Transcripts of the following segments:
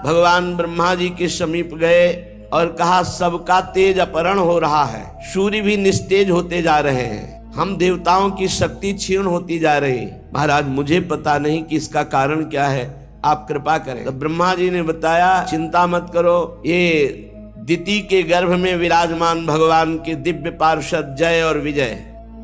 भगवान ब्रह्मा जी के समीप गए और कहा, सबका तेज अपहरण हो रहा है, सूर्य भी निस्तेज होते जा रहे हैं, हम देवताओं की शक्ति क्षीण होती जा रही। महाराज मुझे पता नहीं कि इसका कारण क्या है, आप कृपा करें। तो ब्रह्मा जी ने बताया, चिंता मत करो, ये दिति के गर्भ में विराजमान भगवान के दिव्य पार्षद जय और विजय,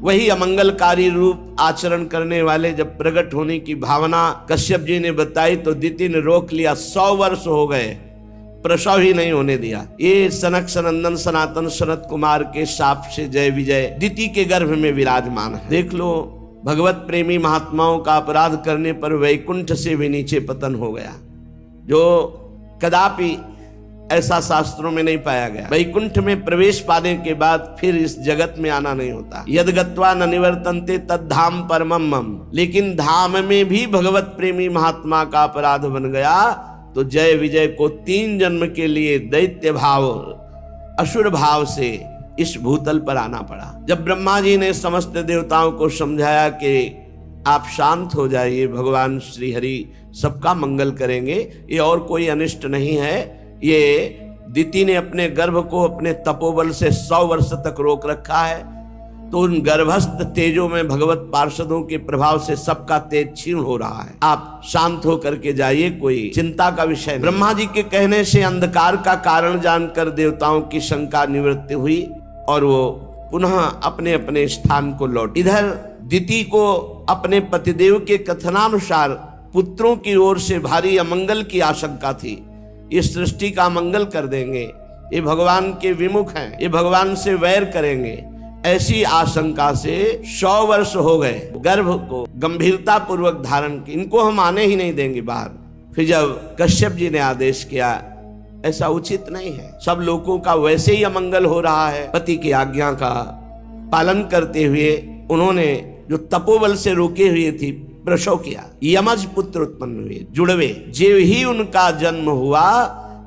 वही अमंगलकारी रूप आचरण करने वाले जब प्रकट होने की भावना कश्यप जी ने बताई तो दिति ने रोक लिया। 100 वर्ष हो गए, प्रसव ही नहीं होने दिया। ये सनक सनंदन सनातन सनत कुमार के शाप से जय विजय दिति के गर्भ में विराजमान है। देख लो, भगवत प्रेमी महात्माओं का अपराध करने पर वैकुंठ से भी नीचे पतन हो गया, जो कदापि ऐसा शास्त्रों में नहीं पाया गया। वैकुंठ में प्रवेश पाने के बाद फिर इस जगत में आना नहीं होता। यद गत्वा न निवर्तन्ते तद धाम परमम मम। लेकिन धाम में भी भगवत प्रेमी महात्मा का अपराध बन गया तो जय विजय को 3 जन्म के लिए दैत्य भाव असुर भाव से इस भूतल पर आना पड़ा। जब ब्रह्मा जी ने समस्त देवताओं को समझाया कि आप शांत हो जाइए, भगवान श्री हरि सबका मंगल करेंगे, ये और कोई अनिष्ट नहीं है, ये दिति ने अपने गर्भ को अपने तपोबल से 100 वर्ष तक रोक रखा है, तो उन गर्भस्थ तेजों में भगवत पार्षदों के प्रभाव से सबका तेज क्षीण हो रहा है, आप शांत होकर के जाइए, कोई चिंता का विषय नहीं। ब्रह्मा जी के कहने से अंधकार का कारण जानकर देवताओं की शंका निवृत्ति हुई और वो पुनः अपने अपने स्थान को लौट। इधर दिति को अपने पतिदेव के कथनानुसार पुत्रों की ओर से भारी अमंगल की आशंका थी। इस सृष्टि का मंगल कर देंगे, ये भगवान के विमुख हैं, ये भगवान से वैर करेंगे, ऐसी आशंका से 100 वर्ष हो गए। गर्भ को गंभीरता पूर्वक धारण की, इनको हम आने ही नहीं देंगे बाहर। फिर जब कश्यप जी ने आदेश किया, ऐसा उचित नहीं है, सब लोगों का वैसे ही अमंगल हो रहा है, पति की आज्ञा का पालन करते हुए उन्होंने जो तपोबल से रोके हुए थी प्रसव किया। यमज पुत्र उत्पन्न हुए, जुड़वे। जे ही उनका जन्म हुआ,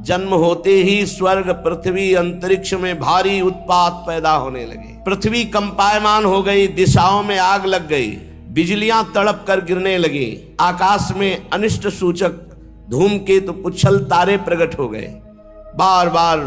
जन्म होते ही स्वर्ग पृथ्वी अंतरिक्ष में भारी उत्पात पैदा होने लगे। पृथ्वी कंपायमान हो गई, दिशाओं में आग लग गई, बिजलियां तड़प कर गिरने लगी, आकाश में अनिष्ट सूचक धूमकेतु पुच्छल तारे प्रकट हो गए, बार बार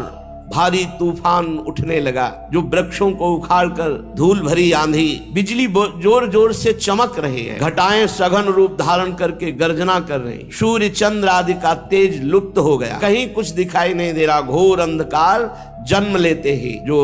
भारी तूफान उठने लगा जो वृक्षों को उखाड़कर धूल भरी आंधी, बिजली जोर जोर से चमक रही है, घटाएं सघन रूप धारण करके गर्जना कर रही, सूर्य चंद्र आदि का तेज लुप्त हो गया, कहीं कुछ दिखाई नहीं दे रहा। घोर अंधकार जन्म लेते ही जो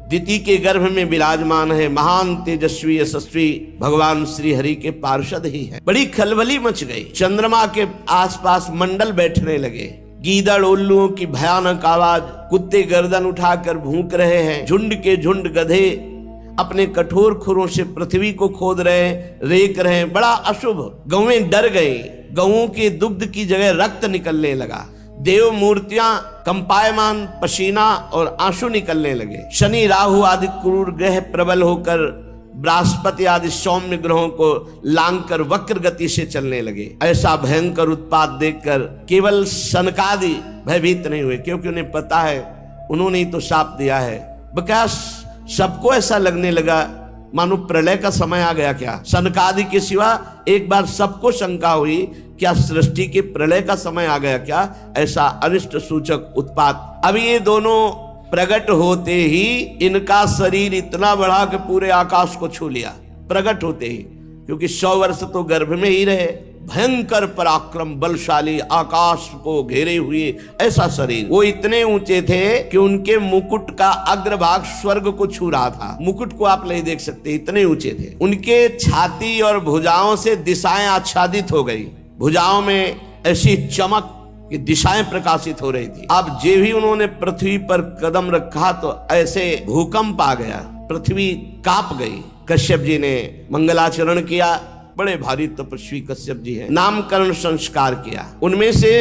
दिति के गर्भ में विराजमान है, महान तेजस्वी यशस्वी भगवान श्री हरि के पार्षद ही है। बड़ी खलबली मच गई, चंद्रमा के आसपास मंडल बैठने लगे, गीदड़ उल्लुओं की भयानक आवाज, कुत्ते गर्दन उठाकर भूंक रहे हैं, झुंड के झुंड गधे अपने कठोर खुरों से पृथ्वी को खोद रहे, रेक रहे, बड़ा अशुभ। गौएं डर गई, गौओं के दुग्ध की जगह रक्त निकलने लगा, देव मूर्तियां कंपायमान पसीना और आंसू निकलने लगे। शनि राहु आदि क्रूर ग्रह प्रबल होकर बृहस्पति आदि सौम्य ग्रहों को लांघकर वक्र गति से चलने लगे। ऐसा भयंकर उत्पात देखकर केवल सनकादि भयभीत नहीं हुए, क्योंकि उन्हें पता है उन्होंने ही तो शाप दिया है। बकाया सबको ऐसा लगने लगा मानो प्रलय का समय आ गया क्या। सनकादि के सिवा एक बार सबको शंका हुई, क्या सृष्टि के प्रलय का समय आ गया क्या, ऐसा अनिष्ट सूचक उत्पात। अब ये दोनों प्रकट होते ही इनका शरीर इतना बढ़ा कि पूरे आकाश को छू लिया, प्रकट होते ही, क्योंकि 100 वर्ष तो गर्भ में ही रहे। भयंकर पराक्रम बलशाली, आकाश को घेरे हुए ऐसा शरीर। वो इतने ऊंचे थे कि उनके मुकुट का अग्रभाग स्वर्ग को छू रहा था। मुकुट को आप नहीं देख सकते, इतने ऊंचे थे। उनके छाती और भुजाओं से दिशाएं आच्छादित हो गई, भुजाओं में ऐसी चमक कि दिशाएं प्रकाशित हो रही थी। अब जे भी उन्होंने पृथ्वी पर कदम रखा तो ऐसे भूकंप आ गया, पृथ्वी कांप गई। कश्यप जी ने मंगलाचरण किया, बड़े भारी तपस्वी कश्यप जी हैं। नामकरण संस्कार किया। उनमें से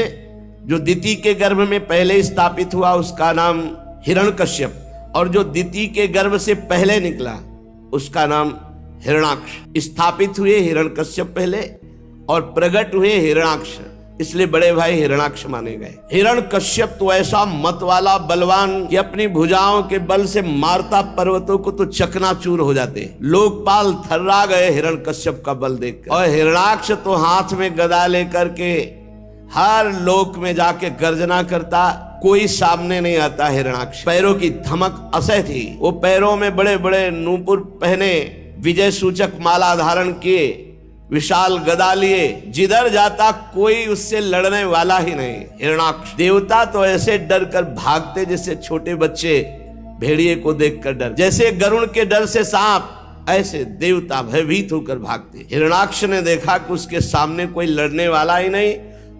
जो दिति के गर्भ में पहले स्थापित हुआ उसका नाम हिरण्यकश्यप, और जो दिति के गर्भ से पहले निकला उसका नाम हिरण्याक्ष। स्थापित हुए हिरण्यकश्यप पहले और प्रकट हुए हिरण्याक्ष, इसलिए बड़े भाई हिरण्याक्ष माने गए। हिरण्यकश्यप तो ऐसा मत वाला बलवान कि अपनी भुजाओं के बल से मारता पर्वतों को तो चकनाचूर हो जाते। लोकपाल थर्रा गए हिरण्यकश्यप का बल देखकर। और हिरण्याक्ष तो हाथ में गदा लेकर के हर लोक में जाके गर्जना करता, कोई सामने नहीं आता हिरणाक्ष। पैरों की धमक असह्य थी। वो पैरों में बड़े बड़े नूपुर पहने, विजय सूचक माला धारण किए, विशाल गदा लिए, जिधर जाता कोई उससे लड़ने वाला ही नहीं। हिरणाक्ष देवता तो ऐसे डर कर भागते जैसे छोटे बच्चे भेड़िए को देखकर डर, जैसे गरुड़ के डर से सांप, ऐसे देवता भयभीत होकर भागते। हिरणाक्ष ने देखा कि उसके सामने कोई लड़ने वाला ही नहीं,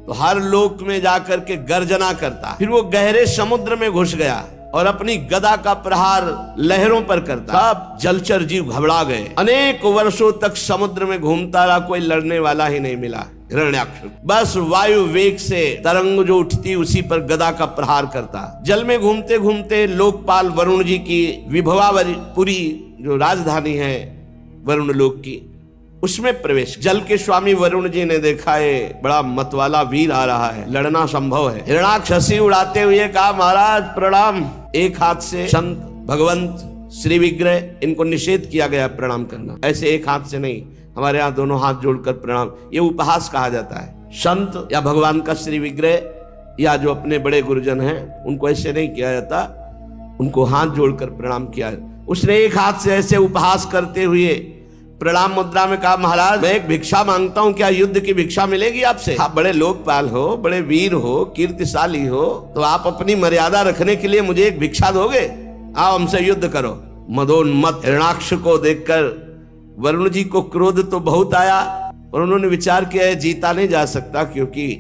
तो हर लोक में जाकर के गर्जना करता। फिर वो गहरे समुद्र में घुस गया और अपनी गदा का प्रहार लहरों पर करता। सब जलचर जीव घबरा गए। अनेक वर्षों तक समुद्र में घूमता रहा, कोई लड़ने वाला ही नहीं मिला। हिरण्याक्ष बस वायु वेग से तरंग जो उठती उसी पर गदा का प्रहार करता। जल में घूमते घूमते लोकपाल वरुण जी की विभवापुरी जो राजधानी है वरुण लोक की, उसमें प्रवेश। जल के स्वामी वरुण जी ने देखा है बड़ा मतवाला वीर आ रहा है, लड़ना संभव है। हिरणाक्ष हंसी उड़ाते हुए कहा, महाराज प्रणाम। एक हाथ से संत, भगवंत, श्री विग्रह, इनको निषेध किया गया प्रणाम करना। ऐसे एक हाथ से नहीं, हमारे यहाँ दोनों हाथ जोड़कर प्रणाम, ये उपहास कहा जाता है। संत या भगवान का श्री विग्रह या जो अपने बड़े गुरुजन हैं उनको ऐसे नहीं किया जाता, उनको हाथ जोड़कर प्रणाम किया। उसने एक हाथ से ऐसे उपहास करते हुए प्रणाम मुद्रा में कहा, महाराज मैं एक भिक्षा मांगता हूँ, क्या युद्ध की भिक्षा मिलेगी आपसे? आप बड़े लोकपाल हो, बड़े वीर हो, कीर्तिशाली हो, तो आप अपनी मर्यादा रखने के लिए मुझे एक भिक्षा दोगे? आओ हमसे युद्ध करो। मदोन्मत्त हिरणाक्ष को देखकर वरुण जी को क्रोध तो बहुत आया, और उन्होंने विचार किया है जीता नहीं जा सकता, क्योंकि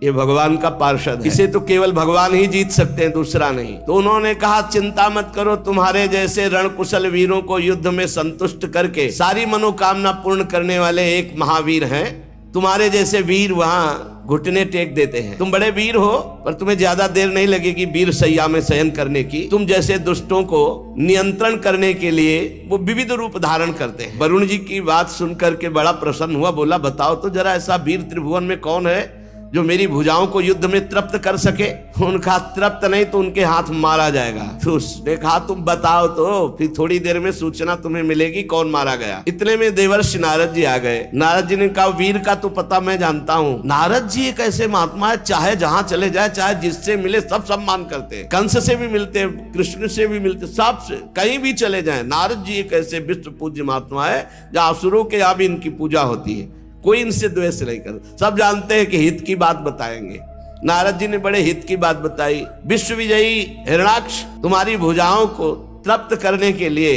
ये भगवान का पार्षद है, इसे तो केवल भगवान ही जीत सकते हैं, दूसरा नहीं। तो उन्होंने कहा, चिंता मत करो, तुम्हारे जैसे रणकुशल वीरों को युद्ध में संतुष्ट करके सारी मनोकामना पूर्ण करने वाले एक महावीर हैं। तुम्हारे जैसे वीर वहां घुटने टेक देते हैं। तुम बड़े वीर हो, पर तुम्हें ज्यादा देर नहीं लगेगी वीर सैया में शयन करने की। तुम जैसे दुष्टों को नियंत्रण करने के लिए वो विविध रूप धारण करते हैं। वरुण जी की बात सुनकर के बड़ा प्रसन्न हुआ, बोला, बताओ तो जरा ऐसा वीर त्रिभुवन में कौन है जो मेरी भुजाओं को युद्ध में तृप्त कर सके? उनका तृप्त नहीं तो उनके हाथ मारा जाएगा। तो उसने कहा, तुम बताओ तो, फिर थोड़ी देर में सूचना तुम्हें मिलेगी कौन मारा गया। इतने में देवर्षि नारद जी आ गए। नारद जी ने कहा, वीर का तो पता मैं जानता हूँ। नारद जी एक ऐसे महात्मा है, चाहे जहां चले जाए, चाहे जिससे मिले सब सम्मान करते हैं। कंस से भी मिलते हैं, कृष्ण से भी मिलते, सबसे कहीं भी चले जाए। नारद जी एक ऐसे विश्व पूज्य महात्मा है, जहाँ असुरों के यहाँ भी इनकी पूजा होती है, कोई इनसे द्वेष नहीं करता। सब जानते हैं कि हित की बात बताएंगे। नारद जी ने बड़े हित की बात बताई। विश्व विजयी हिरणाक्ष, तुम्हारी भुजाओं को तृप्त करने के लिए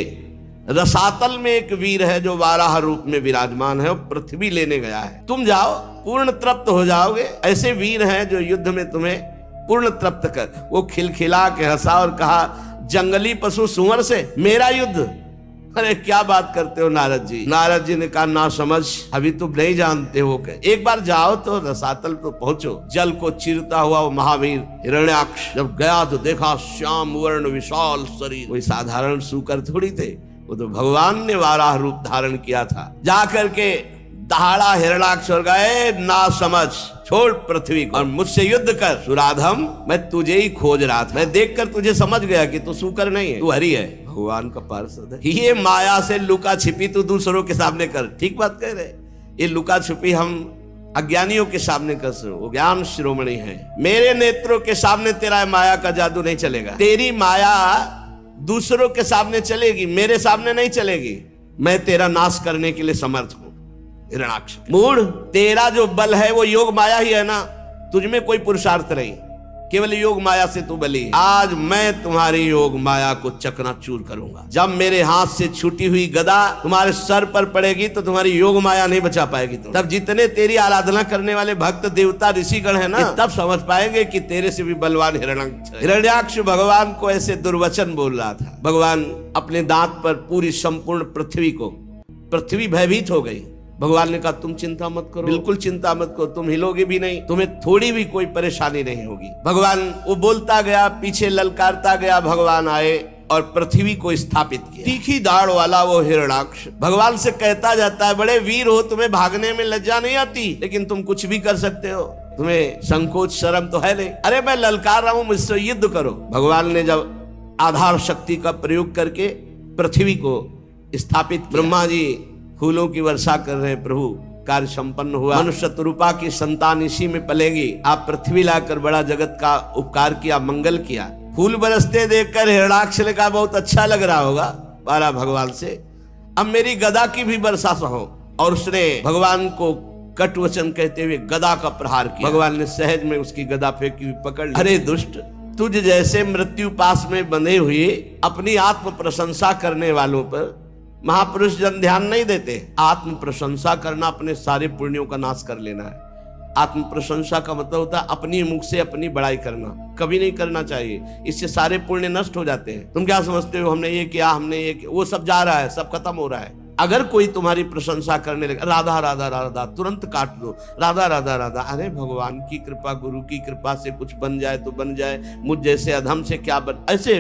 रसातल में एक वीर है जो वाराह रूप में विराजमान है और पृथ्वी लेने गया है। तुम जाओ, पूर्ण तृप्त हो जाओगे। ऐसे वीर हैं जो युद्ध में तुम्हें पूर्ण तृप्त कर। वो खिलखिला के हंसा और कहा, जंगली पशु सुअर से मेरा युद्ध? अरे क्या बात करते हो नारद जी। नारद जी ने कहा, ना समझ, अभी तुम नहीं जानते हो। एक बार जाओ तो रसातल तो पहुंचो। जल को चीरता हुआ वो महावीर हिरण्याक्ष जब गया तो देखा श्याम वर्ण विशाल शरीर। कोई साधारण सूकर थोड़ी थे, वो तो भगवान ने वाराह रूप धारण किया था। जाकर के दहाड़ा हिरणाक्ष और गए, ना समझ, छोड़ पृथ्वी को और मुझसे युद्ध कर। सुराधम, मैं तुझे ही खोज रहा था। मैं देखकर तुझे समझ गया कि तू सूकर नहीं है, तू हरि है, भगवान का पार्षद है। ये माया से लुका छिपी तू दूसरों के सामने कर। ठीक बात कह रहे। ये लुका छिपी हम अज्ञानियों के सामने कर सो, वो ज्ञान शिरोमणि है। मेरे नेत्रों के सामने तेरा माया का जादू नहीं चलेगा। तेरी माया दूसरों के सामने चलेगी, मेरे सामने नहीं चलेगी। मैं तेरा नाश करने के लिए समर्थ हूं। हिरणाक्ष मूढ़, तेरा जो बल है वो योग माया ही है ना, तुझमें कोई पुरुषार्थ नहीं, केवल योग माया से तू बली। आज मैं तुम्हारी योग माया को चकनाचूर करूंगा। जब मेरे हाथ से छूटी हुई गदा तुम्हारे सर पर पड़ेगी तो तुम्हारी योग माया नहीं बचा पाएगी। तब जितने तेरी आराधना करने वाले भक्त देवता ऋषिगण है ना, तब समझ पाएंगे कि तेरे से भी बलवान हिरण्याक्ष है। हिरण्याक्ष भगवान को ऐसे दुर्वचन बोल रहा था। भगवान अपने दांत पर पूरी संपूर्ण पृथ्वी भयभीत हो गई। भगवान ने कहा, तुम चिंता मत करो, बिल्कुल चिंता मत करो, तुम हिलोगे भी नहीं, तुम्हें थोड़ी भी कोई परेशानी नहीं होगी। भगवान वो बोलता गया, पीछे ललकारता गया। भगवान आए और पृथ्वी को स्थापित किया। तीखी दाढ़ वाला वो हिरणाक्ष भगवान से कहता जाता है, बड़े वीर हो, तुम्हें भागने में लज्जा नहीं आती, लेकिन तुम कुछ भी कर सकते हो, तुम्हें संकोच शर्म तो है नहीं। अरे मैं ललकार रहा हूं, मुझसे युद्ध करो। भगवान ने जब आधार शक्ति का प्रयोग करके पृथ्वी को स्थापित, ब्रह्मा जी फूलों की वर्षा कर रहे हैं, प्रभु कार्य संपन्न हुआ। मनुष्य शत्रुपा की संतान इसी में पलेगी। आप पृथ्वी लाकर बड़ा जगत का उपकार किया, मंगल किया। फूल बरसते देखकर हिरणाक्ष ने कहा बहुत अच्छा लग रहा होगा बारा भगवान से, अब मेरी गदा की भी वर्षा सहो। और उसने भगवान को कटु वचन कहते हुए गदा का प्रहार किया। भगवान ने सहज में उसकी गदा फेंकी हुई पकड़ ली। अरे दुष्ट, तुझ जैसे मृत्यु पास में बंधे हुए अपनी आत्म प्रशंसा करने वालों पर महापुरुष जन ध्यान नहीं देते। आत्म प्रशंसा करना अपने सारे पुण्यों का नाश कर लेना है। आत्म प्रशंसा का मतलब होता है अपनी मुख से अपनी बड़ाई करना, कभी नहीं करना चाहिए। इससे सारे पुण्य नष्ट हो जाते हैं। तुम क्या समझते हो हमने ये किया, हमने ये किया, वो सब जा रहा है, सब खत्म हो रहा है। अगर कोई तुम्हारी प्रशंसा करने लगे, राधा राधा राधा, तुरंत काट दो, राधा राधा राधा। अरे भगवान की कृपा, गुरु की कृपा से कुछ बन जाए तो बन जाए, मुझ जैसे अधम से क्या बन। ऐसे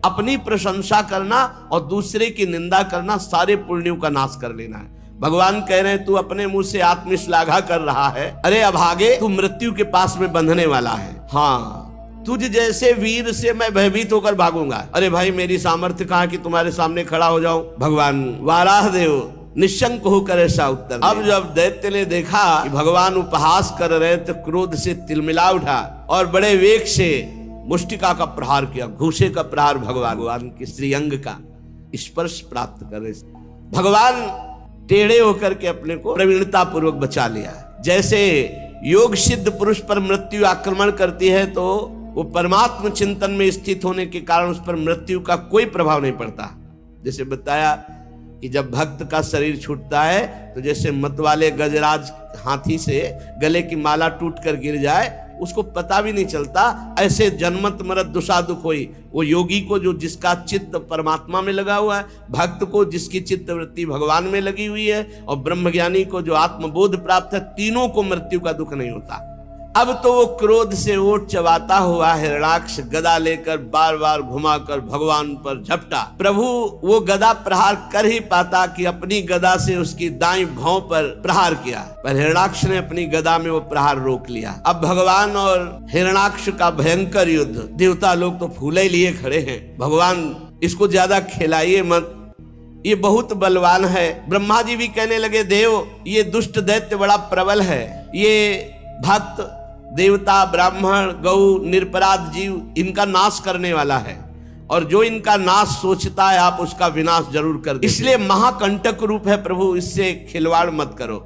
अपनी प्रशंसा करना और दूसरे की निंदा करना सारे पुण्यों का नाश कर लेना है। भगवान कह रहे हैं तू अपने मुंह से आत्मश्लाघा कर रहा है, अरे अभागे तू मृत्यु के पास में बंधने वाला है। हाँ, तुझ जैसे वीर से मैं भयभीत होकर भागूंगा। अरे भाई मेरी सामर्थ्य कहाँ कि तुम्हारे सामने खड़ा हो जाऊं। भगवान वाराह देव निशंक होकर ऐसा उत्तर। अब जब दैत्य ने देखा कि भगवान उपहास कर रहे तो क्रोध से तिलमिला उठा और बड़े वेग से मुष्टिका का प्रहार किया, घूसे का प्रहार। भगवान की श्रीअंग का स्पर्श प्राप्त कर रहे। भगवान टेढ़े होकर के अपने को प्रवीणता पूर्वक बचा लिया। जैसे योग सिद्ध पुरुष पर मृत्यु आक्रमण करती है तो वो परमात्म चिंतन में स्थित होने के कारण उस पर मृत्यु का कोई प्रभाव नहीं पड़ता। जैसे बताया कि जब भक्त का शरीर छूटता है तो जैसे मतवाले गजराज हाथी से गले की माला टूट कर गिर जाए उसको पता भी नहीं चलता, ऐसे जन्मत मरत दुषा दुख होई। वो योगी को जो जिसका चित्त परमात्मा में लगा हुआ है, भक्त को जिसकी चित्त वृत्ति भगवान में लगी हुई है, और ब्रह्मज्ञानी को जो आत्मबोध प्राप्त है, तीनों को मृत्यु का दुख नहीं होता। अब तो वो क्रोध से ओट चबाता हुआ हिरणाक्ष गदा लेकर बार बार घुमाकर भगवान पर झपटा। प्रभु वो गदा प्रहार कर ही पाता कि अपनी गदा से उसकी दाईं भौं पर प्रहार किया, पर हिरणाक्ष ने अपनी गदा में वो प्रहार रोक लिया। अब भगवान और हिरणाक्ष का भयंकर युद्ध। देवता लोग तो फूले लिए खड़े हैं, भगवान इसको ज्यादा खिलाइए मत, ये बहुत बलवान है। ब्रह्मा जी भी कहने लगे देव ये दुष्ट दैत्य बड़ा प्रबल है, ये भक्त देवता ब्राह्मण गौ निरपराध जीव इनका नाश करने वाला है, और जो इनका नाश सोचता है आप उसका विनाश जरूर कर दे। इसलिए महाकंटक रूप है प्रभु, इससे खिलवाड़ मत करो।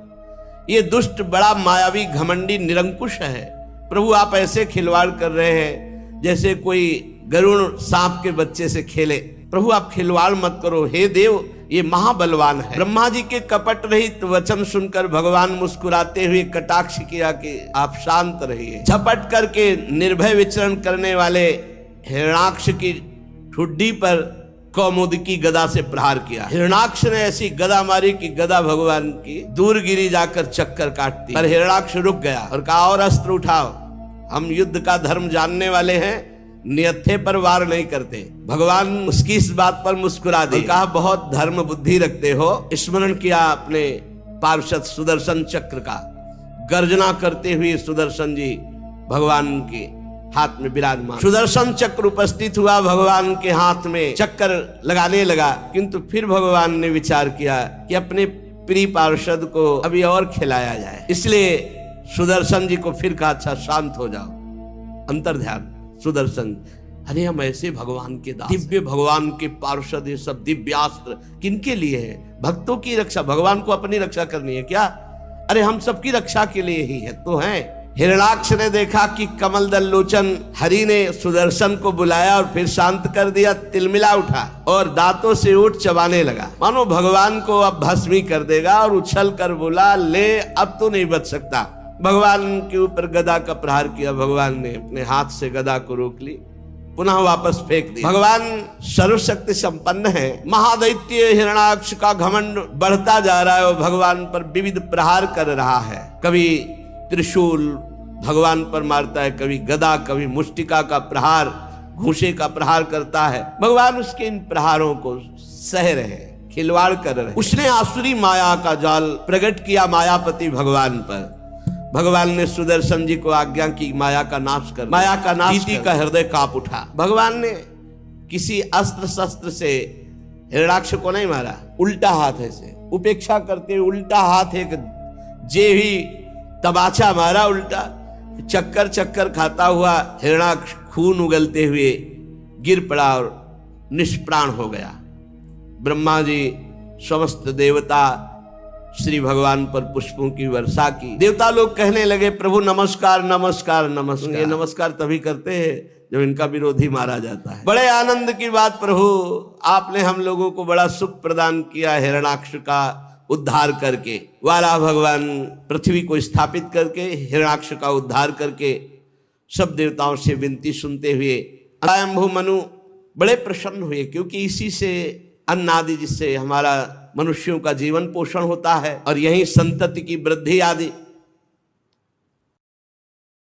ये दुष्ट बड़ा मायावी घमंडी निरंकुश है। प्रभु आप ऐसे खिलवाड़ कर रहे हैं जैसे कोई गरुण सांप के बच्चे से खेले। प्रभु आप खिलवाड़ मत करो, हे देव ये महाबलवान है। ब्रह्मा जी के कपट रहित वचन सुनकर भगवान मुस्कुराते हुए कटाक्ष किया कि आप शांत रहिए। झपट करके निर्भय विचरण करने वाले हिरणाक्ष की ठुड्डी पर कौमुदकी गदा से प्रहार किया। हिरणाक्ष ने ऐसी गदा मारी कि गदा भगवान की दूर गिरी जाकर चक्कर काटती, पर हिरणाक्ष रुक गया और कहा और अस्त्र उठाओ, हम युद्ध का धर्म जानने वाले हैं, नियत्थे पर वार नहीं करते। भगवान उसकी इस बात पर मुस्कुरा दी, कहा बहुत धर्म बुद्धि रखते हो। स्मरण किया अपने पार्षद सुदर्शन चक्र का। गर्जना करते हुए सुदर्शन जी भगवान के हाथ में विराजमान। सुदर्शन चक्र उपस्थित हुआ भगवान के हाथ में, चक्कर लगाने लगा, किंतु फिर भगवान ने विचार किया कि अपने प्रिय पार्षद को अभी और खिलाया जाए। इसलिए सुदर्शन जी को फिर कहा अच्छा शांत हो जाओ, अंतर ध्यान। सुदर्शन अरे हम ऐसे भगवान के दास, दिव्य भगवान के पार्षद, ये सब दिव्यास्त्र किनके लिए है? भक्तों की रक्षा, भगवान को अपनी रक्षा करनी है क्या? अरे हम सबकी रक्षा के लिए ही है तो हैं। हिरणाक्ष ने देखा कि कमल दल लोचन हरि ने सुदर्शन को बुलाया और फिर शांत कर दिया, तिलमिला उठा और दांतों से ओठ चबाने लगा, मानो भगवान को अब भस्मी कर देगा, और उछल कर बोला ले अब तो नहीं बच सकता। भगवान के ऊपर गदा का प्रहार किया। भगवान ने अपने हाथ से गदा को रोक ली, पुनः वापस फेंक दी। भगवान सर्वशक्ति संपन्न है। महादैत्य हिरणाक्ष का घमंड बढ़ता जा रहा है और भगवान पर विविध प्रहार कर रहा है। कभी त्रिशूल भगवान पर मारता है, कभी गदा, कभी मुष्टिका का प्रहार, घूसे का प्रहार करता है। भगवान उसके इन प्रहारों को सह रहे, खिलवाड़ कर रहे। उसने आसुरी माया का जाल प्रकट किया मायापति भगवान पर। भगवान ने सुदर्शन जी को आज्ञा की माया का नाश कर, माया का नाश का हृदय कांप उठा। भगवान ने किसी अस्त्र शस्त्र से हिरणाक्ष को नहीं मारा, उल्टा हाथ ऐसे उपेक्षा करते हुए उल्टा हाथ एक जे ही तमाचा मारा उल्टा, चक्कर चक्कर खाता हुआ हिरणाक्ष खून उगलते हुए गिर पड़ा और निष्प्राण हो गया। ब्रह्मा जी समस्त देवता श्री भगवान पर पुष्पों की वर्षा की। देवता लोग कहने लगे प्रभु नमस्कार नमस्कार नमस्कार। ये नमस्कार तभी करते हैं जब इनका विरोधी मारा जाता है। बड़े आनंद की बात प्रभु, आपने हम लोगों को बड़ा सुख प्रदान किया हिरणाक्ष का उद्धार करके। वाला भगवान पृथ्वी को स्थापित करके हिरणाक्ष का उद्धार करके सब देवताओं से विनती सुनते हुए स्वयंभू मनु बड़े प्रसन्न हुए, क्योंकि इसी से अन्न आदि जिससे हमारा मनुष्यों का जीवन पोषण होता है और यही संतति की वृद्धि आदि